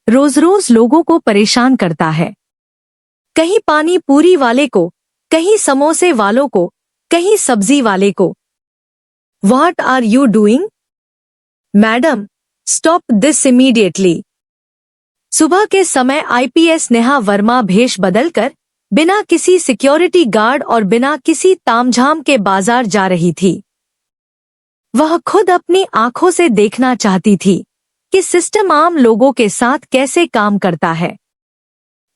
रोज रोज लोगों को परेशान करता है। कहीं पानी पूरी वाले को, कहीं समोसे वालों को, कहीं सब्जी वाले को। What are you doing? Madam, stop this immediately. सुबह के समय आईपीएस नेहा वर्मा भेष बदलकर बिना किसी सिक्योरिटी गार्ड और बिना किसी तामझाम के बाजार जा रही थी। वह खुद अपनी आंखों से देखना चाहती थी कि सिस्टम आम लोगों के साथ कैसे काम करता है।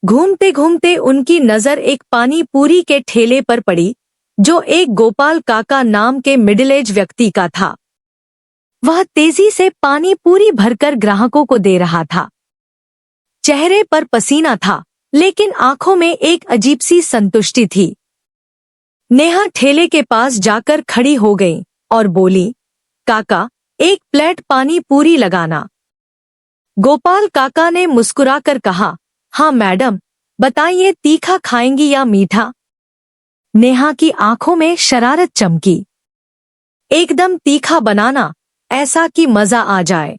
घूमते घूमते उनकी नजर एक पानी पूरी के ठेले पर पड़ी जो एक गोपाल काका नाम के मिडिल एज व्यक्ति का था। वह तेजी से पानी पूरी भरकर ग्राहकों को दे रहा था। चेहरे पर पसीना था, लेकिन आंखों में एक अजीब सी संतुष्टि थी। नेहा ठेले के पास जाकर खड़ी हो गई और बोली, काका, एक प्लेट पानी पूरी लगाना। गोपाल काका ने मुस्कुराकर कहा, हाँ मैडम, बताइए तीखा खाएंगी या मीठा? नेहा की आंखों में शरारत चमकी। एकदम तीखा बनाना, ऐसा कि मजा आ जाए।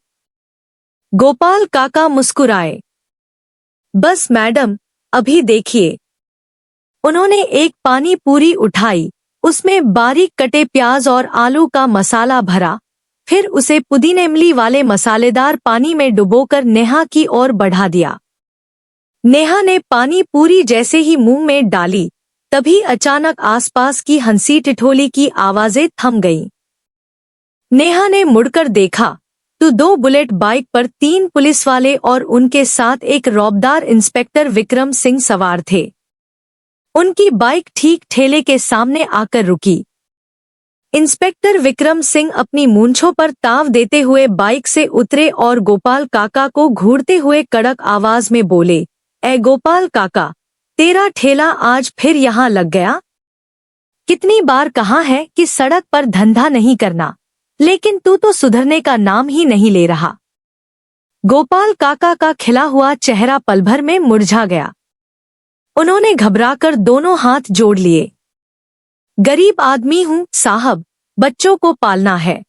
गोपाल काका मुस्कुराए। बस मैडम, अभी देखिए। उन्होंने एक पानी पूरी उठाई, उसमें बारीक कटे प्याज और आलू का मसाला भरा, फिर उसे पुदीने इमली वाले मसालेदार पानी में डुबोकर नेहा की ओर बढ़ा दिया। नेहा ने पानी पूरी जैसे ही मुंह में डाली, तभी अचानक आसपास की हंसी ठिठोली की आवाजें थम गईं। नेहा ने मुड़कर देखा तो 2 बुलेट बाइक पर 3 पुलिस वाले और उनके साथ एक रौबदार इंस्पेक्टर विक्रम सिंह सवार थे। उनकी बाइक ठीक ठेले के सामने आकर रुकी। इंस्पेक्टर विक्रम सिंह अपनी मूंछों पर ताव देते हुए बाइक से उतरे और गोपाल काका को घूरते हुए कड़क आवाज में बोले, ए गोपाल काका, तेरा ठेला आज फिर यहाँ लग गया? कितनी बार कहा है कि सड़क पर धंधा नहीं करना, लेकिन तू तो सुधरने का नाम ही नहीं ले रहा। गोपाल काका का खिला हुआ चेहरा पल भर में मुरझा गया। उन्होंने घबराकर दोनों हाथ जोड़ लिए। गरीब आदमी हूँ साहब, बच्चों को पालना है।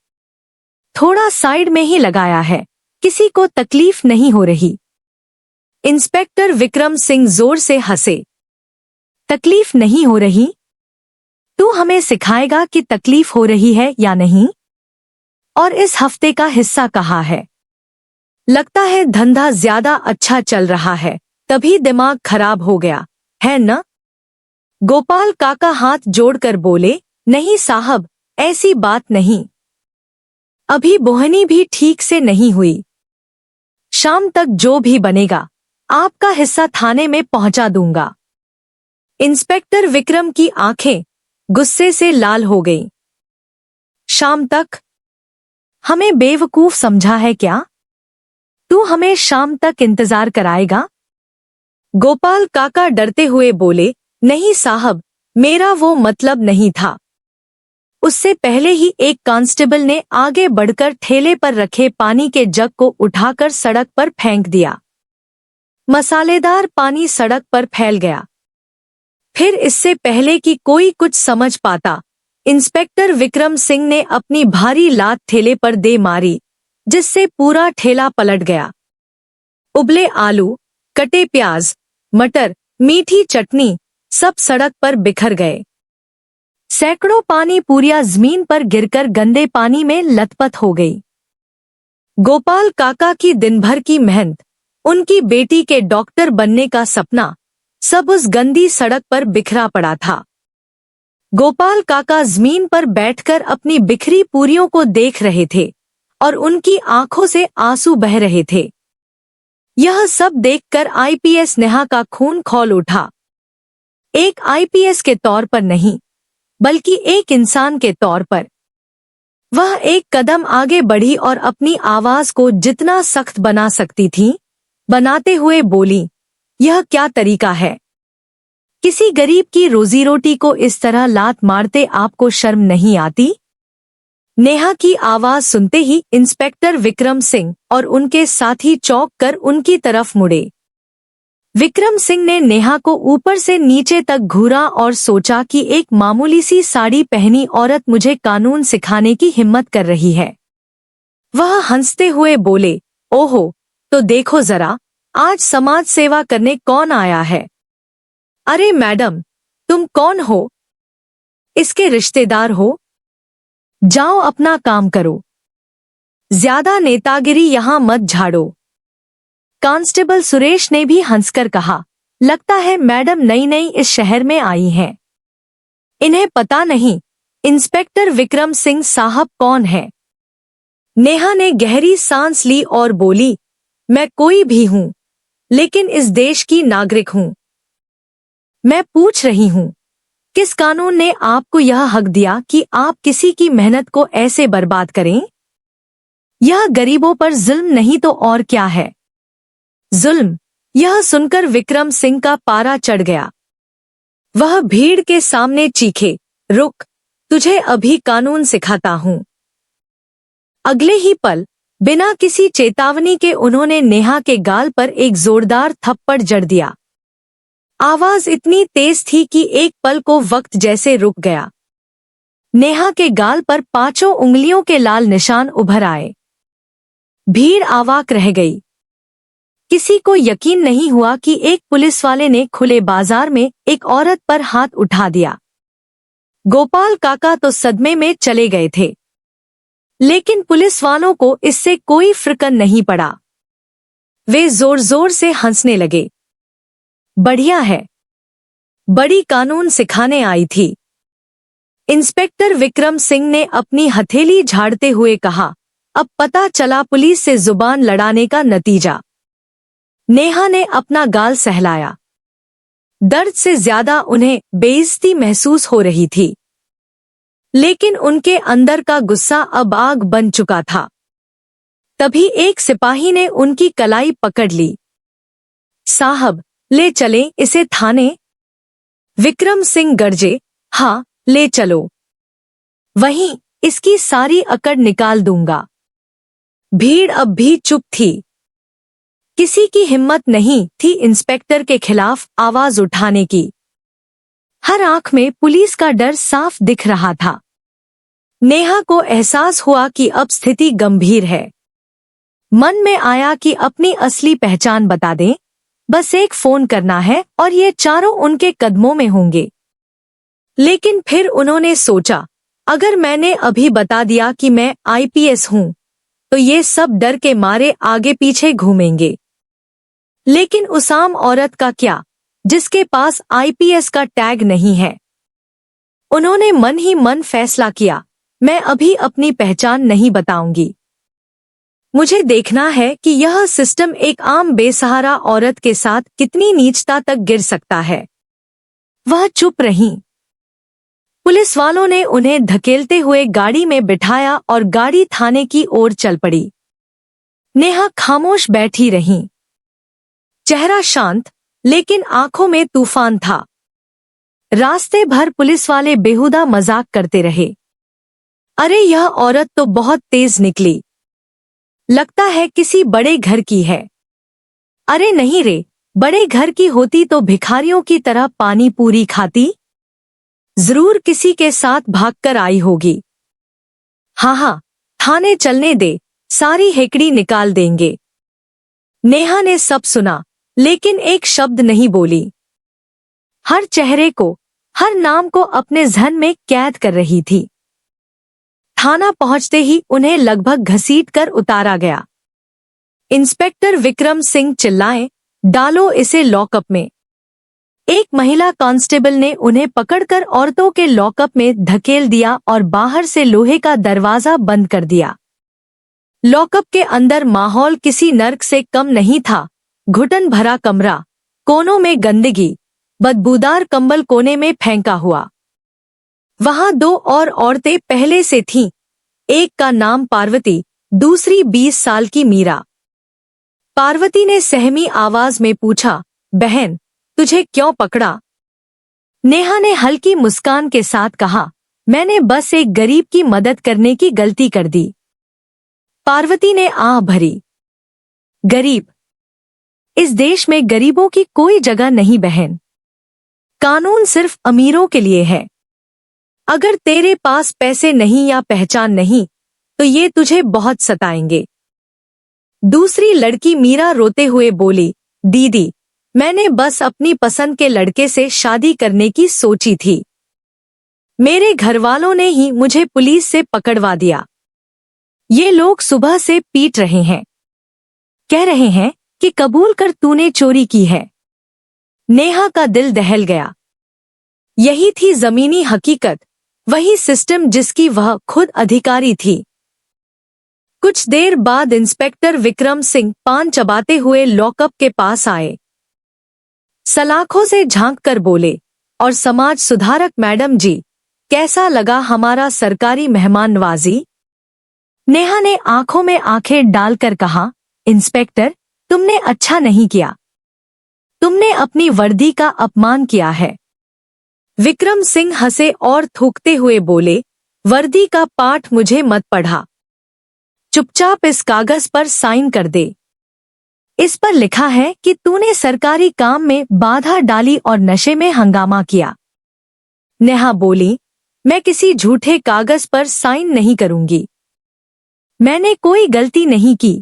थोड़ा साइड में ही लगाया है, किसी को तकलीफ नहीं हो रही। इंस्पेक्टर विक्रम सिंह जोर से हंसे। तकलीफ नहीं हो रही? तू हमें सिखाएगा कि तकलीफ हो रही है या नहीं? और इस हफ्ते का हिस्सा कहाँ है? लगता है धंधा ज्यादा अच्छा चल रहा है, तभी दिमाग खराब हो गया है न? गोपाल काका हाथ जोड़कर बोले, नहीं साहब, ऐसी बात नहीं। अभी बोहनी भी ठीक से नहीं हुई। शाम तक जो भी बनेगा, आपका हिस्सा थाने में पहुंचा दूंगा। इंस्पेक्टर विक्रम की आंखें गुस्से से लाल हो गईं। शाम तक? हमें बेवकूफ समझा है क्या? तू हमें शाम तक इंतजार कराएगा? गोपाल काका डरते हुए बोले, नहीं साहब, मेरा वो मतलब नहीं था। उससे पहले ही एक कांस्टेबल ने आगे बढ़कर ठेले पर रखे पानी के जग को उठाकर सड़क पर फेंक दिया। मसालेदार पानी सड़क पर फैल गया। फिर इससे पहले कि कोई कुछ समझ पाता, इंस्पेक्टर विक्रम सिंह ने अपनी भारी लात ठेले पर दे मारी, जिससे पूरा ठेला पलट गया। उबले आलू, कटे प्याज, मटर, मीठी चटनी सब सड़क पर बिखर गए। सैकड़ों पानी पूरियां जमीन पर गिरकर गंदे पानी में लथपथ हो गई। गोपाल काका की दिन भर की मेहनत, उनकी बेटी के डॉक्टर बनने का सपना, सब उस गंदी सड़क पर बिखरा पड़ा था। गोपाल काका जमीन पर बैठकर अपनी बिखरी पूरियों को देख रहे थे और उनकी आंखों से आंसू बह रहे थे। यह सब देखकर आईपीएस नेहा का खून खौल उठा। एक आईपीएस के तौर पर नहीं, बल्कि एक इंसान के तौर पर। वह एक कदम आगे बढ़ी और अपनी आवाज को जितना सख्त बना सकती थी, बनाते हुए बोली, यह क्या तरीका है? किसी गरीब की रोजी रोटी को इस तरह लात मारते आपको शर्म नहीं आती? नेहा की आवाज सुनते ही इंस्पेक्टर विक्रम सिंह और उनके साथी चौंक कर उनकी तरफ मुड़े। विक्रम सिंह ने नेहा को ऊपर से नीचे तक घूरा और सोचा कि एक मामूली सी साड़ी पहनी औरत मुझे कानून सिखाने की हिम्मत कर रही है। वह हंसते हुए बोले, ओहो, तो देखो जरा, आज समाज सेवा करने कौन आया है? अरे मैडम, तुम कौन हो? इसके रिश्तेदार हो? जाओ अपना काम करो। ज्यादा नेतागिरी यहां मत झाड़ो। कांस्टेबल सुरेश ने भी हंसकर कहा, लगता है मैडम नई नई इस शहर में आई हैं। इन्हें पता नहीं इंस्पेक्टर विक्रम सिंह साहब कौन है। नेहा ने गहरी सांस ली और बोली, मैं कोई भी हूं, लेकिन इस देश की नागरिक हूं। मैं पूछ रही हूं, किस कानून ने आपको यह हक दिया कि आप किसी की मेहनत को ऐसे बर्बाद करें? यह गरीबों पर जुल्म नहीं तो और क्या है? जुल्म। यह सुनकर विक्रम सिंह का पारा चढ़ गया। वह भीड़ के सामने चीखे, रुक, तुझे अभी कानून सिखाता हूं। अगले ही पल बिना किसी चेतावनी के उन्होंने नेहा के गाल पर एक जोरदार थप्पड़ जड़ दिया। आवाज इतनी तेज थी कि एक पल को वक्त जैसे रुक गया। नेहा के गाल पर 5 उंगलियों के लाल निशान उभर आए। भीड़ अवाक रह गई। किसी को यकीन नहीं हुआ कि एक पुलिस वाले ने खुले बाजार में एक औरत पर हाथ उठा दिया। गोपाल काका तो सदमे में चले गए थे, लेकिन पुलिस वालों को इससे कोई फिक्रन नहीं पड़ा। वे जोर जोर से हंसने लगे। बढ़िया है, बड़ी कानून सिखाने आई थी। इंस्पेक्टर विक्रम सिंह ने अपनी हथेली झाड़ते हुए कहा, अब पता चला पुलिस से जुबान लड़ाने का नतीजा। नेहा ने अपना गाल सहलाया। दर्द से ज्यादा उन्हें बेइज्जती महसूस हो रही थी, लेकिन उनके अंदर का गुस्सा अब आग बन चुका था। तभी एक सिपाही ने उनकी कलाई पकड़ ली। साहब, ले चलें इसे थाने? विक्रम सिंह गरजे, हाँ, ले चलो। वहीं इसकी सारी अकड़ निकाल दूंगा। भीड़ अब भी चुप थी। किसी की हिम्मत नहीं थी इंस्पेक्टर के खिलाफ आवाज उठाने की। हर आंख में पुलिस का डर साफ दिख रहा था। नेहा को एहसास हुआ कि अब स्थिति गंभीर है। मन में आया कि अपनी असली पहचान बता दें, बस एक फोन करना है और ये चारों उनके कदमों में होंगे। लेकिन फिर उन्होंने सोचा, अगर मैंने अभी बता दिया कि मैं आईपीएस हूं, तो ये सब डर के मारे आगे पीछे घूमेंगे। लेकिन उस आम औरत का क्या, जिसके पास आईपीएस का टैग नहीं है? उन्होंने मन ही मन फैसला किया, मैं अभी अपनी पहचान नहीं बताऊंगी। मुझे देखना है कि यह सिस्टम एक आम बेसहारा औरत के साथ कितनी नीचता तक गिर सकता है। वह चुप रहीं। पुलिस वालों ने उन्हें धकेलते हुए गाड़ी में बिठाया और गाड़ी थाने की ओर चल पड़ी। नेहा खामोश बैठी रहीं। चेहरा शांत, लेकिन आंखों में तूफान था। रास्ते भर पुलिस वाले बेहुदा मजाक करते रहे। अरे यह औरत तो बहुत तेज निकली, लगता है किसी बड़े घर की है। अरे नहीं रे, बड़े घर की होती तो भिखारियों की तरह पानी पूरी खाती। जरूर किसी के साथ भागकर आई होगी। हाँ, थाने चलने दे, सारी हेकड़ी निकाल देंगे। नेहा ने सब सुना, लेकिन एक शब्द नहीं बोली। हर चेहरे को, हर नाम को अपने जहन में कैद कर रही थी। थाना पहुंचते ही उन्हें लगभग घसीटकर उतारा गया। इंस्पेक्टर विक्रम सिंह चिल्लाए, डालो इसे लॉकअप में। एक महिला कांस्टेबल ने उन्हें पकड़कर औरतों के लॉकअप में धकेल दिया और बाहर से लोहे का दरवाजा बंद कर दिया। लॉकअप के अंदर माहौल किसी नर्क से कम नहीं था। घुटन भरा कमरा, कोनों में गंदगी, बदबूदार कंबल कोने में फेंका हुआ। वहां 2 और औरतें पहले से थीं। एक का नाम पार्वती, दूसरी 20 साल की मीरा। पार्वती ने सहमी आवाज में पूछा, बहन, तुझे क्यों पकड़ा? नेहा ने हल्की मुस्कान के साथ कहा, मैंने बस एक गरीब की मदद करने की गलती कर दी। पार्वती ने आह भरी। गरीब? इस देश में गरीबों की कोई जगह नहीं बहन। कानून सिर्फ अमीरों के लिए है। अगर तेरे पास पैसे नहीं या पहचान नहीं, तो ये तुझे बहुत सताएंगे। दूसरी लड़की मीरा रोते हुए बोली, दीदी, मैंने बस अपनी पसंद के लड़के से शादी करने की सोची थी। मेरे घरवालों ने ही मुझे पुलिस से पकड़वा दिया। ये लोग सुबह से पीट रहे हैं। कह रहे हैं कि कबूल कर तूने चोरी की है। नेहा का दिल दहल गया। यही थी जमीनी हकीकत, वही सिस्टम जिसकी वह खुद अधिकारी थी। कुछ देर बाद इंस्पेक्टर विक्रम सिंह पान चबाते हुए लॉकअप के पास आए। सलाखों से झांककर बोले, और समाज सुधारक मैडम जी, कैसा लगा हमारा सरकारी मेहमान नवाजी? नेहा ने आंखों में आंखें डालकर कहा, इंस्पेक्टर, तुमने अच्छा नहीं किया। तुमने अपनी वर्दी का अपमान किया है। विक्रम सिंह हंसे और थूकते हुए बोले, वर्दी का पाठ मुझे मत पढ़ा। चुपचाप इस कागज पर साइन कर दे। इस पर लिखा है कि तूने सरकारी काम में बाधा डाली और नशे में हंगामा किया। नेहा बोली, मैं किसी झूठे कागज पर साइन नहीं करूंगी। मैंने कोई गलती नहीं की।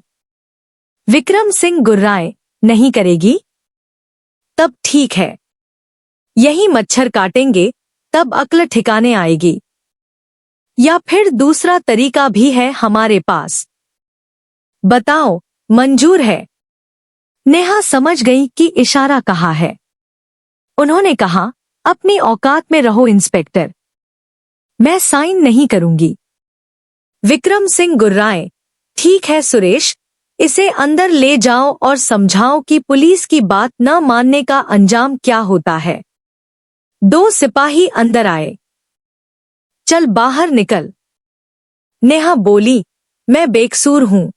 विक्रम सिंह गुर्राए, नहीं करेगी? तब ठीक है। यही मच्छर काटेंगे, तब अक्ल ठिकाने आएगी। या फिर दूसरा तरीका भी है हमारे पास। बताओ, मंजूर है? नेहा समझ गई कि इशारा कहा है। उन्होंने कहा, अपनी औकात में रहो इंस्पेक्टर। मैं साइन नहीं करूंगी। विक्रम सिंह गुर्राए, ठीक है सुरेश, इसे अंदर ले जाओ और समझाओ कि पुलिस की बात न मानने का अंजाम क्या होता है। 2 सिपाही अंदर आए। चल बाहर निकल। नेहा बोली, मैं बेकसूर हूं।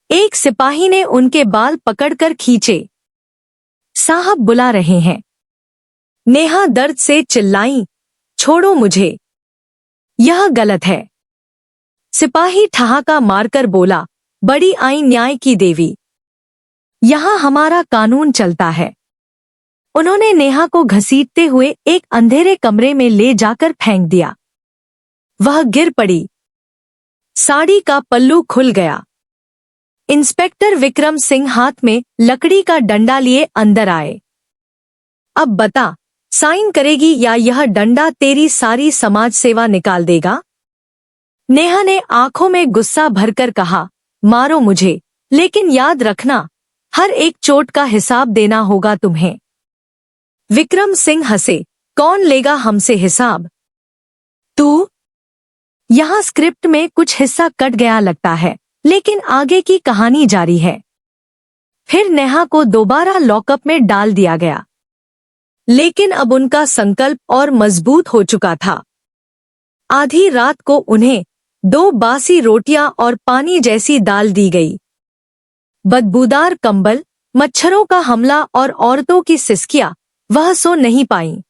एक सिपाही ने उनके बाल पकड़कर खींचे। साहब बुला रहे हैं। नेहा दर्द से चिल्लाई, छोड़ो मुझे, यह गलत है। सिपाही ठहाका मारकर बोला, बड़ी आईन न्याय की देवी, यहां हमारा कानून चलता है। उन्होंने नेहा को घसीटते हुए एक अंधेरे कमरे में ले जाकर फेंक दिया। वह गिर पड़ी। साड़ी का पल्लू खुल गया। इंस्पेक्टर विक्रम सिंह हाथ में लकड़ी का डंडा लिए अंदर आए। अब बता, साइन करेगी या यह डंडा तेरी सारी समाज सेवा निकाल देगा? नेहा ने आंखों में गुस्सा भरकर कहा, मारो मुझे, लेकिन याद रखना, हर एक चोट का हिसाब देना होगा तुम्हें। विक्रम सिंह हंसे, कौन लेगा हमसे हिसाब? तू? यहाँ स्क्रिप्ट में कुछ हिस्सा कट गया लगता है, लेकिन आगे की कहानी जारी है। फिर नेहा को दोबारा लॉकअप में डाल दिया गया। लेकिन अब उनका संकल्प और मजबूत हो चुका था। आधी रात को उन्हें 2 बासी रोटियां और पानी जैसी दाल दी गई। बदबूदार कंबल, मच्छरों का हमला और औरतों की सिसकियां, वह सो नहीं पाईं।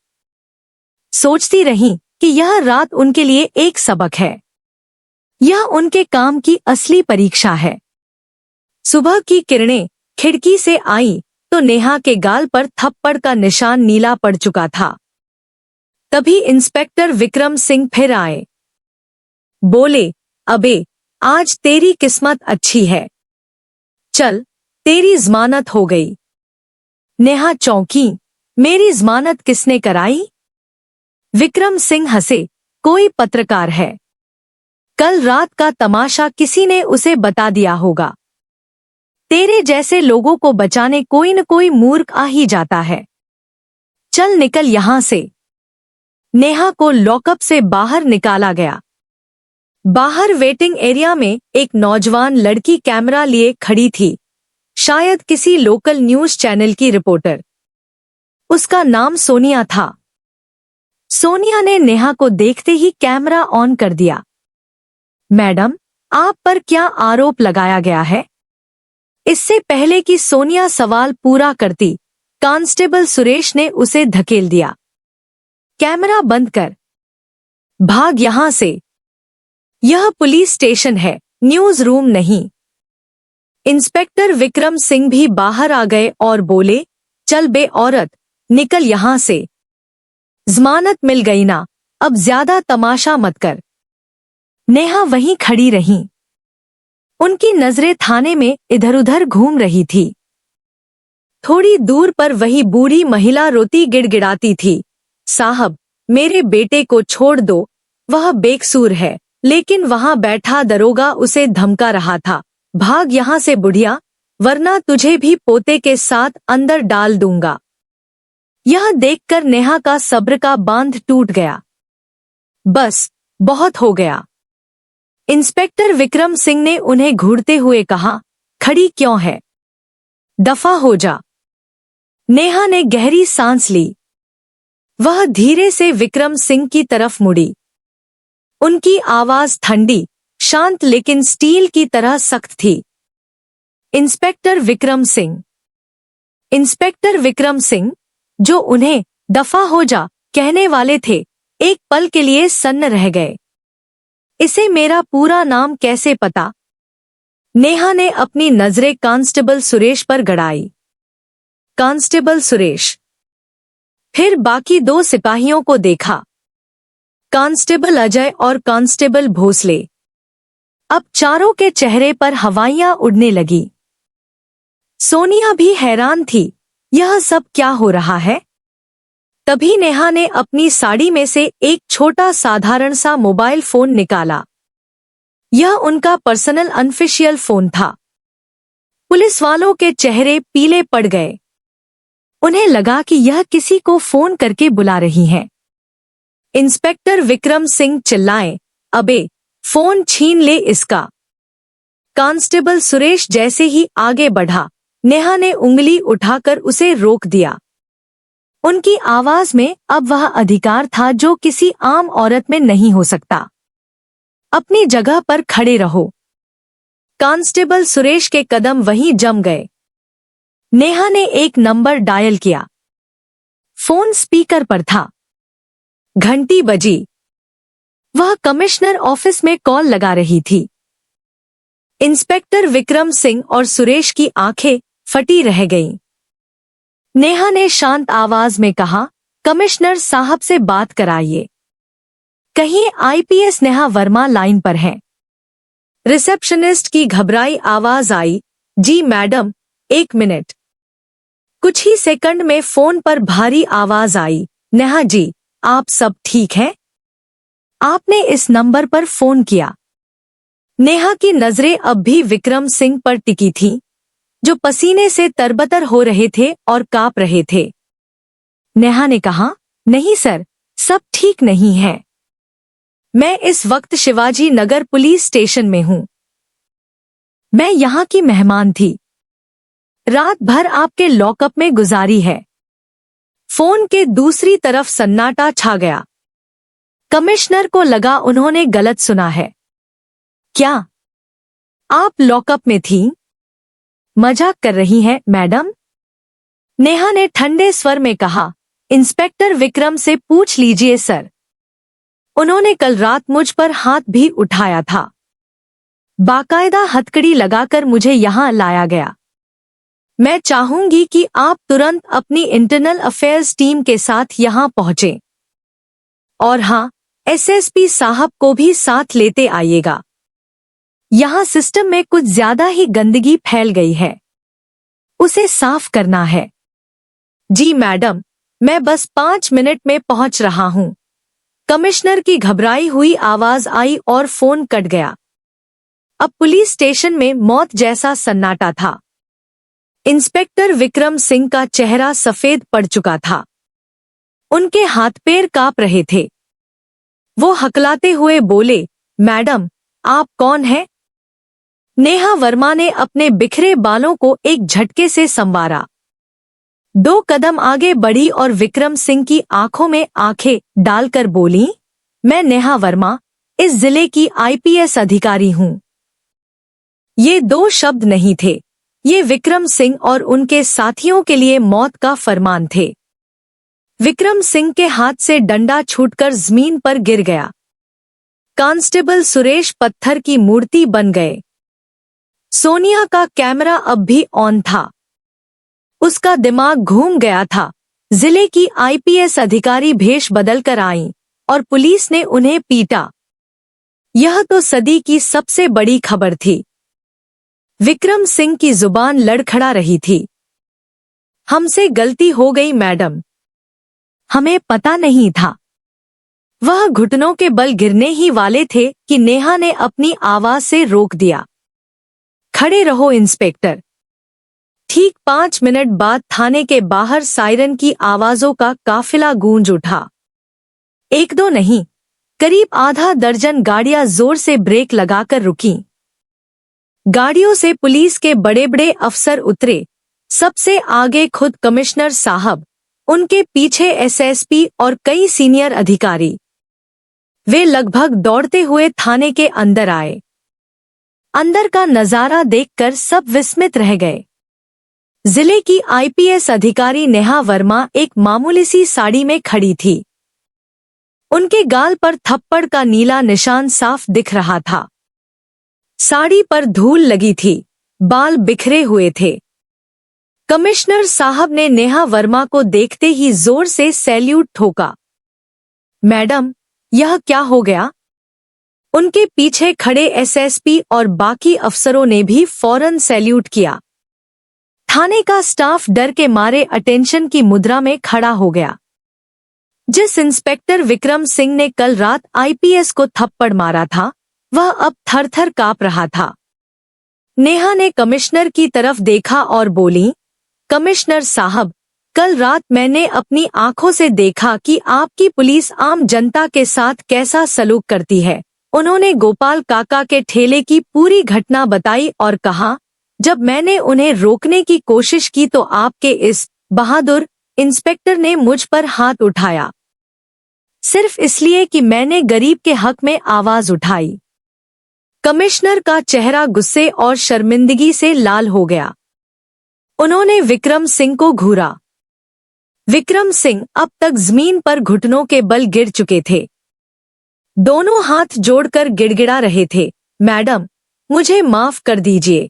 सोचती रहीं कि यह रात उनके लिए एक सबक है। यह उनके काम की असली परीक्षा है। सुबह की किरणें खिड़की से आईं तो नेहा के गाल पर थप्पड़ का निशान नीला पड़ चुका था। तभी इंस्पेक्टर विक्रम सिंह फिर आए। बोले, अबे, आज तेरी किस्मत अच्छी है। चल, तेरी जमानत हो गई। नेहा चौंकी, मेरी जमानत किसने कराई? विक्रम सिंह हंसे, कोई पत्रकार है। कल रात का तमाशा किसी ने उसे बता दिया होगा। तेरे जैसे लोगों को बचाने कोई न कोई मूर्ख आ ही जाता है। चल निकल यहां से। नेहा को लॉकअप से बाहर निकाला गया। बाहर वेटिंग एरिया में एक नौजवान लड़की कैमरा लिए खड़ी थी, शायद किसी लोकल न्यूज चैनल की रिपोर्टर। उसका नाम सोनिया था। सोनिया ने नेहा को देखते ही कैमरा ऑन कर दिया। मैडम, आप पर क्या आरोप लगाया गया है? इससे पहले कि सोनिया सवाल पूरा करती, कांस्टेबल सुरेश ने उसे धकेल दिया। कैमरा बंद कर। भाग यहां से। यह पुलिस स्टेशन है, न्यूज रूम नहीं। इंस्पेक्टर विक्रम सिंह भी बाहर आ गए और बोले, चल बे औरत, निकल यहां से। जमानत मिल गई ना, अब ज्यादा तमाशा मत कर। नेहा वहीं खड़ी रहीं। उनकी नजरें थाने में इधर-उधर घूम रही थी। थोड़ी दूर पर वही बूढ़ी महिला रोती गिड़गिड़ाती थी, साहब, मेरे बेटे को छोड़ दो, वह बेकसूर है। लेकिन वहां बैठा दरोगा उसे धमका रहा था, भाग यहाँ से बुढ़िया, वरना तुझे भी पोते के साथ अंदर डाल दूंगा। यह देखकर नेहा का सब्र का बांध टूट गया। बस, बहुत हो गया। इंस्पेक्टर विक्रम सिंह ने उन्हें घूरते हुए कहा, खड़ी क्यों है, दफा हो जा। नेहा ने गहरी सांस ली। वह धीरे से विक्रम सिंह की तरफ मुड़ी। उनकी आवाज ठंडी, शांत लेकिन स्टील की तरह सख्त थी। इंस्पेक्टर विक्रम सिंह। इंस्पेक्टर विक्रम सिंह, जो उन्हें दफा हो जा कहने वाले थे, एक पल के लिए सन्न रह गए। इसे मेरा पूरा नाम कैसे पता? नेहा ने अपनी नजरें कांस्टेबल सुरेश पर गड़ाई। कांस्टेबल सुरेश। फिर बाकी दो सिपाहियों को देखा, कांस्टेबल अजय और कांस्टेबल भोसले। अब चारों के चेहरे पर हवाइयां उड़ने लगी। सोनिया भी हैरान थी, यह सब क्या हो रहा है? तभी नेहा ने अपनी साड़ी में से एक छोटा साधारण सा मोबाइल फोन निकाला। यह उनका पर्सनल अनऑफिशियल फोन था। पुलिस वालों के चेहरे पीले पड़ गए। उन्हें लगा कि यह किसी को फोन करके बुला रही हैं। इंस्पेक्टर विक्रम सिंह चिल्लाए, अबे, फोन छीन ले इसका। कांस्टेबल सुरेश जैसे ही आगे बढ़ा, नेहा ने उंगली उठाकर उसे रोक दिया। उनकी आवाज में अब वह अधिकार था जो किसी आम औरत में नहीं हो सकता। अपनी जगह पर खड़े रहो। कांस्टेबल सुरेश के कदम वहीं जम गए। नेहा ने एक नंबर डायल किया। फोन स्पीकर पर था। घंटी बजी। वह कमिश्नर ऑफिस में कॉल लगा रही थी। इंस्पेक्टर विक्रम सिंह और सुरेश की आंखें फटी रह गईं। नेहा ने शांत आवाज में कहा, कमिश्नर साहब से बात कराइए। कहिए आईपीएस नेहा वर्मा लाइन पर हैं। रिसेप्शनिस्ट की घबराई आवाज आई, जी मैडम, 1 मिनट। कुछ ही सेकंड में फोन पर भारी आवाज आई, नेहा जी, आप सब ठीक हैं? आपने इस नंबर पर फोन किया। नेहा की नजरें अब भी विक्रम सिंह पर टिकी थीं, जो पसीने से तरबतर हो रहे थे और कांप रहे थे। नेहा ने कहा, नहीं सर, सब ठीक नहीं है। मैं इस वक्त शिवाजी नगर पुलिस स्टेशन में हूं। मैं यहाँ की मेहमान थी। रात भर आपके लॉकअप में गुजारी है। फोन के दूसरी तरफ सन्नाटा छा गया। कमिश्नर को लगा उन्होंने गलत सुना है। क्या आप लॉकअप में थीं? मजाक कर रही हैं मैडम? नेहा ने ठंडे स्वर में कहा, इंस्पेक्टर विक्रम से पूछ लीजिए सर। उन्होंने कल रात मुझ पर हाथ भी उठाया था। बाकायदा हथकड़ी लगाकर मुझे यहां लाया गया। मैं चाहूंगी कि आप तुरंत अपनी इंटरनल अफेयर्स टीम के साथ यहां पहुंचें। और हां, एसएसपी साहब को भी साथ लेते आइएगा। यहां सिस्टम में कुछ ज्यादा ही गंदगी फैल गई है, उसे साफ करना है। जी मैडम, मैं बस 5 मिनट में पहुंच रहा हूं। कमिश्नर की घबराई हुई आवाज आई और फोन कट गया। अब पुलिस स्टेशन में मौत जैसा सन्नाटा था। इंस्पेक्टर विक्रम सिंह का चेहरा सफेद पड़ चुका था। उनके हाथ पैर कांप रहे थे। वो हकलाते हुए बोले, मैडम, आप कौन हैं? नेहा वर्मा ने अपने बिखरे बालों को एक झटके से संवारा। 2 कदम आगे बढ़ी और विक्रम सिंह की आंखों में आंखें डालकर बोली, मैं नेहा वर्मा, इस जिले की आईपीएस अधिकारी हूं। ये 2 शब्द नहीं थे, ये विक्रम सिंह और उनके साथियों के लिए मौत का फरमान थे। विक्रम सिंह के हाथ से डंडा छूटकर जमीन पर गिर गया। कांस्टेबल सुरेश पत्थर की मूर्ति बन गए। सोनिया का कैमरा अब भी ऑन था। उसका दिमाग घूम गया था। जिले की आईपीएस अधिकारी भेष बदलकर आईं और पुलिस ने उन्हें पीटा। यह तो सदी की सबसे बड़ी खबर थी। विक्रम सिंह की जुबान लड़खड़ा रही थी। हमसे गलती हो गई मैडम, हमें पता नहीं था। वह घुटनों के बल गिरने ही वाले थे कि नेहा ने अपनी आवाज से रोक दिया। खड़े रहो इंस्पेक्टर। ठीक 5 मिनट बाद थाने के बाहर सायरन की आवाजों का काफिला गूंज उठा। एक दो नहीं, करीब आधा दर्जन गाड़ियां जोर से ब्रेक लगाकर रुकीं। गाड़ियों से पुलिस के बड़े बड़े अफसर उतरे, सबसे आगे खुद कमिश्नर साहब, उनके पीछे एसएसपी और कई सीनियर अधिकारी। वे लगभग दौड़ते हुए थाने के अंदर आए। अंदर का नजारा देखकर सब विस्मित रह गए। जिले की आईपीएस अधिकारी नेहा वर्मा एक मामूली सी साड़ी में खड़ी थी। उनके गाल पर थप्पड़ का नीला निशान साफ दिख रहा था। साड़ी पर धूल लगी थी, बाल बिखरे हुए थे। कमिश्नर साहब ने नेहा वर्मा को देखते ही जोर से सैल्यूट ठोका। मैडम, यह क्या हो गया? उनके पीछे खड़े एसएसपी और बाकी अफसरों ने भी फौरन सैल्यूट किया। थाने का स्टाफ डर के मारे अटेंशन की मुद्रा में खड़ा हो गया। जिस इंस्पेक्टर विक्रम सिंह ने कल रात आईपीएस को थप्पड़ मारा था, वह अब थर-थर कांप रहा था। नेहा ने कमिश्नर की तरफ देखा और बोली, कमिश्नर साहब, कल रात मैंने अपनी आंखों से देखा कि आपकी पुलिस आम जनता के साथ कैसा सलूक करती है। उन्होंने गोपाल काका के ठेले की पूरी घटना बताई और कहा, जब मैंने उन्हें रोकने की कोशिश की तो आपके इस बहादुर इंस्पेक्टर ने मुझ पर हाथ उठाया, सिर्फ इसलिए कि मैंने गरीब के हक में आवाज उठाई। कमिश्नर का चेहरा गुस्से और शर्मिंदगी से लाल हो गया। उन्होंने विक्रम सिंह को घूरा। विक्रम सिंह अब तक जमीन पर घुटनों के बल गिर चुके थे। दोनों हाथ जोड़कर गिड़गिड़ा रहे थे, मैडम, मुझे माफ कर दीजिए।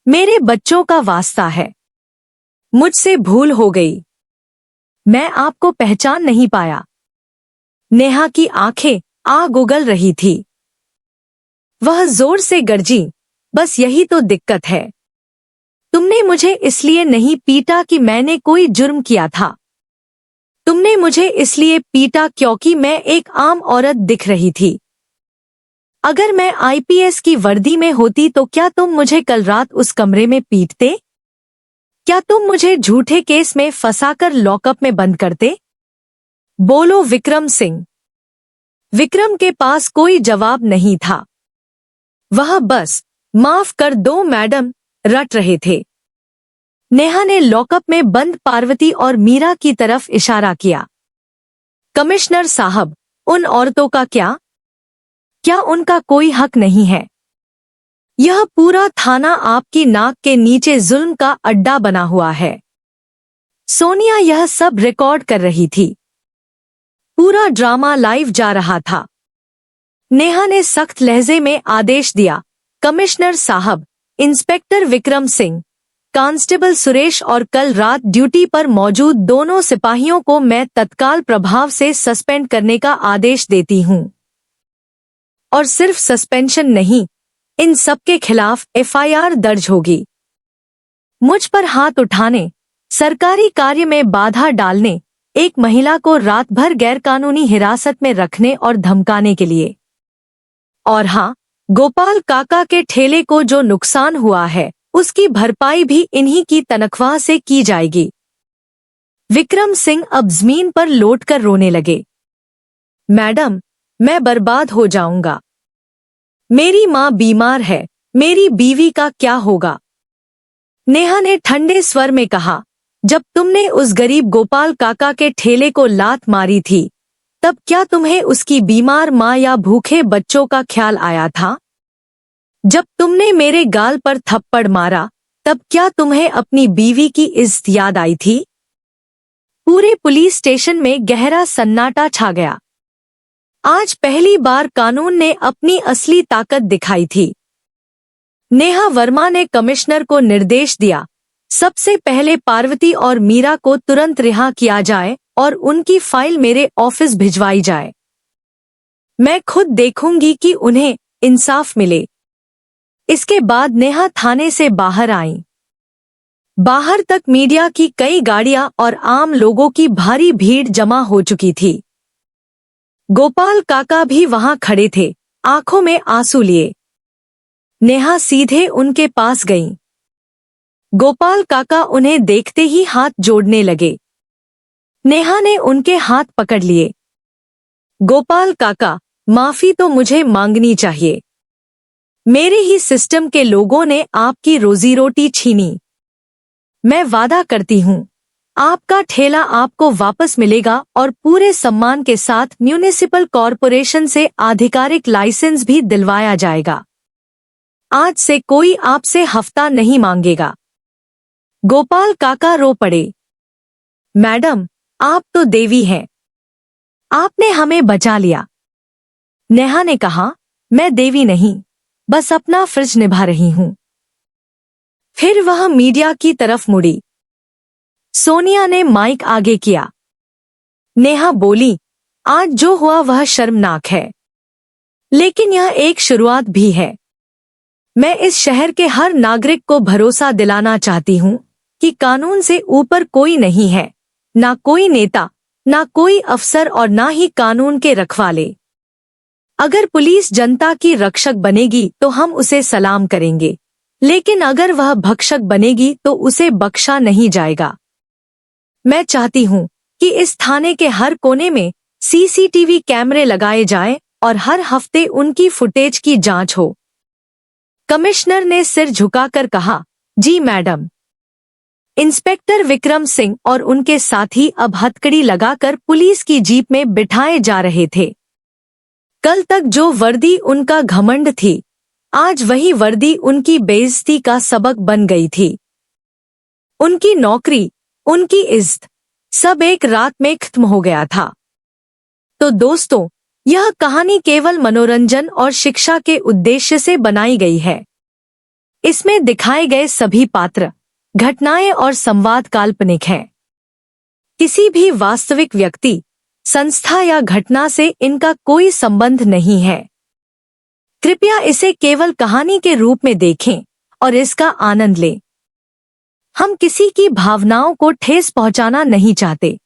मेरे बच्चों का वास्ता है, मुझसे भूल हो गई। मैं आपको पहचान नहीं पाया। नेहा की आंखें आग उगल रही थी। वह जोर से गरजी, बस यही तो दिक्कत है। तुमने मुझे इसलिए नहीं पीटा कि मैंने कोई जुर्म किया था। तुमने मुझे इसलिए पीटा क्योंकि मैं एक आम औरत दिख रही थी। अगर मैं आईपीएस की वर्दी में होती तो क्या तुम मुझे कल रात उस कमरे में पीटते? क्या तुम मुझे झूठे केस में फंसाकर लॉकअप में बंद करते? बोलो विक्रम सिंह। विक्रम के पास कोई जवाब नहीं था। वह बस माफ कर दो मैडम रट रहे थे। नेहा ने लॉकअप में बंद पार्वती और मीरा की तरफ इशारा किया। कमिश्नर साहब, उन औरतों का क्या उनका कोई हक नहीं है? यह पूरा थाना आपकी नाक के नीचे जुल्म का अड्डा बना हुआ है। सोनिया यह सब रिकॉर्ड कर रही थी। पूरा ड्रामा लाइव जा रहा था। नेहा ने सख्त लहजे में आदेश दिया, कमिश्नर साहब, इंस्पेक्टर विक्रम सिंह, कांस्टेबल सुरेश और कल रात ड्यूटी पर मौजूद दोनों सिपाहियों को मैं तत्काल प्रभाव से सस्पेंड करने का आदेश देती हूं। और सिर्फ सस्पेंशन नहीं, इन सबके खिलाफ एफआईआर दर्ज होगी। मुझ पर हाथ उठाने, सरकारी कार्य में बाधा डालने, एक महिला को रात भर गैरकानूनी हिरासत में रखने और धमकाने के लिए। और हाँ, गोपाल काका के ठेले को जो नुकसान हुआ है उसकी भरपाई भी इन्हीं की तनख्वाह से की जाएगी। विक्रम सिंह अब जमीन पर लौटकर रोने लगे। मैडम, मैं बर्बाद हो जाऊंगा। मेरी माँ बीमार है, मेरी बीवी का क्या होगा? नेहा ने ठंडे स्वर में कहा, जब तुमने उस गरीब गोपाल काका के ठेले को लात मारी थी, तब क्या तुम्हें उसकी बीमार माँ या भूखे बच्चों का ख्याल आया था? जब तुमने मेरे गाल पर थप्पड़ मारा, तब क्या तुम्हें अपनी बीवी की इज्जत याद आई थी? पूरे पुलिस स्टेशन में गहरा सन्नाटा छा गया। आज पहली बार कानून ने अपनी असली ताकत दिखाई थी। नेहा वर्मा ने कमिश्नर को निर्देश दिया, सबसे पहले पार्वती और मीरा को तुरंत रिहा किया जाए और उनकी फाइल मेरे ऑफिस भिजवाई जाए। मैं खुद देखूंगी कि उन्हें इंसाफ मिले। इसके बाद नेहा थाने से बाहर आईं। बाहर तक मीडिया की कई गाड़ियां और आम लोगों की भारी भीड़ जमा हो चुकी थी। गोपाल काका भी वहां खड़े थे, आंखों में आंसू लिए। नेहा सीधे उनके पास गईं। गोपाल काका उन्हें देखते ही हाथ जोड़ने लगे। नेहा ने उनके हाथ पकड़ लिए। गोपाल काका, माफी तो मुझे मांगनी चाहिए। मेरे ही सिस्टम के लोगों ने आपकी रोजी रोटी छीनी। मैं वादा करती हूँ, आपका ठेला आपको वापस मिलेगा और पूरे सम्मान के साथ म्यूनिसिपल कॉरपोरेशन से आधिकारिक लाइसेंस भी दिलवाया जाएगा। आज से कोई आपसे हफ्ता नहीं मांगेगा। गोपाल काका रो पड़े। मैडम, आप तो देवी हैं। आपने हमें बचा लिया। नेहा ने कहा, मैं देवी नहीं, बस अपना फर्ज निभा रही हूं। फिर वह मीडिया की तरफ मुड़ी। सोनिया ने माइक आगे किया। नेहा बोली, आज जो हुआ वह शर्मनाक है, लेकिन यह एक शुरुआत भी है। मैं इस शहर के हर नागरिक को भरोसा दिलाना चाहती हूं कि कानून से ऊपर कोई नहीं है, ना कोई नेता, ना कोई अफसर और ना ही कानून के रखवाले। अगर पुलिस जनता की रक्षक बनेगी तो हम उसे सलाम करेंगे, लेकिन अगर वह भक्षक बनेगी तो उसे बख्शा नहीं जाएगा। मैं चाहती हूं कि इस थाने के हर कोने में सीसीटीवी कैमरे लगाए जाएं और हर हफ्ते उनकी फुटेज की जांच हो। कमिश्नर ने सिर झुकाकर कहा, जी मैडम। इंस्पेक्टर विक्रम सिंह और उनके साथी अब हथकड़ी लगाकर पुलिस की जीप में बिठाए जा रहे थे। कल तक जो वर्दी उनका घमंड थी, आज वही वर्दी उनकी बेइज्जती का सबक बन गई थी। उनकी नौकरी, उनकी इज्जत, सब एक रात में खत्म हो गया था। तो दोस्तों, यह कहानी केवल मनोरंजन और शिक्षा के उद्देश्य से बनाई गई है। इसमें दिखाए गए सभी पात्र, घटनाएं और संवाद काल्पनिक हैं। किसी भी वास्तविक व्यक्ति, संस्था या घटना से इनका कोई संबंध नहीं है। कृपया इसे केवल कहानी के रूप में देखें और इसका आनंद लें। हम किसी की भावनाओं को ठेस पहुंचाना नहीं चाहते।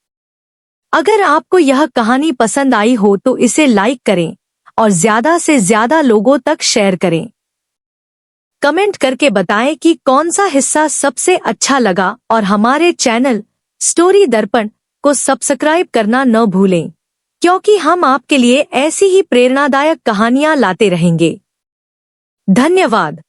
अगर आपको यह कहानी पसंद आई हो तो इसे लाइक करें और ज्यादा से ज्यादा लोगों तक शेयर करें। कमेंट करके बताएं कि कौन सा हिस्सा सबसे अच्छा लगा और हमारे चैनल स्टोरी दर्पण को सब्सक्राइब करना न भूलें, क्योंकि हम आपके लिए ऐसी ही प्रेरणादायक कहानियां लाते रहेंगे। धन्यवाद।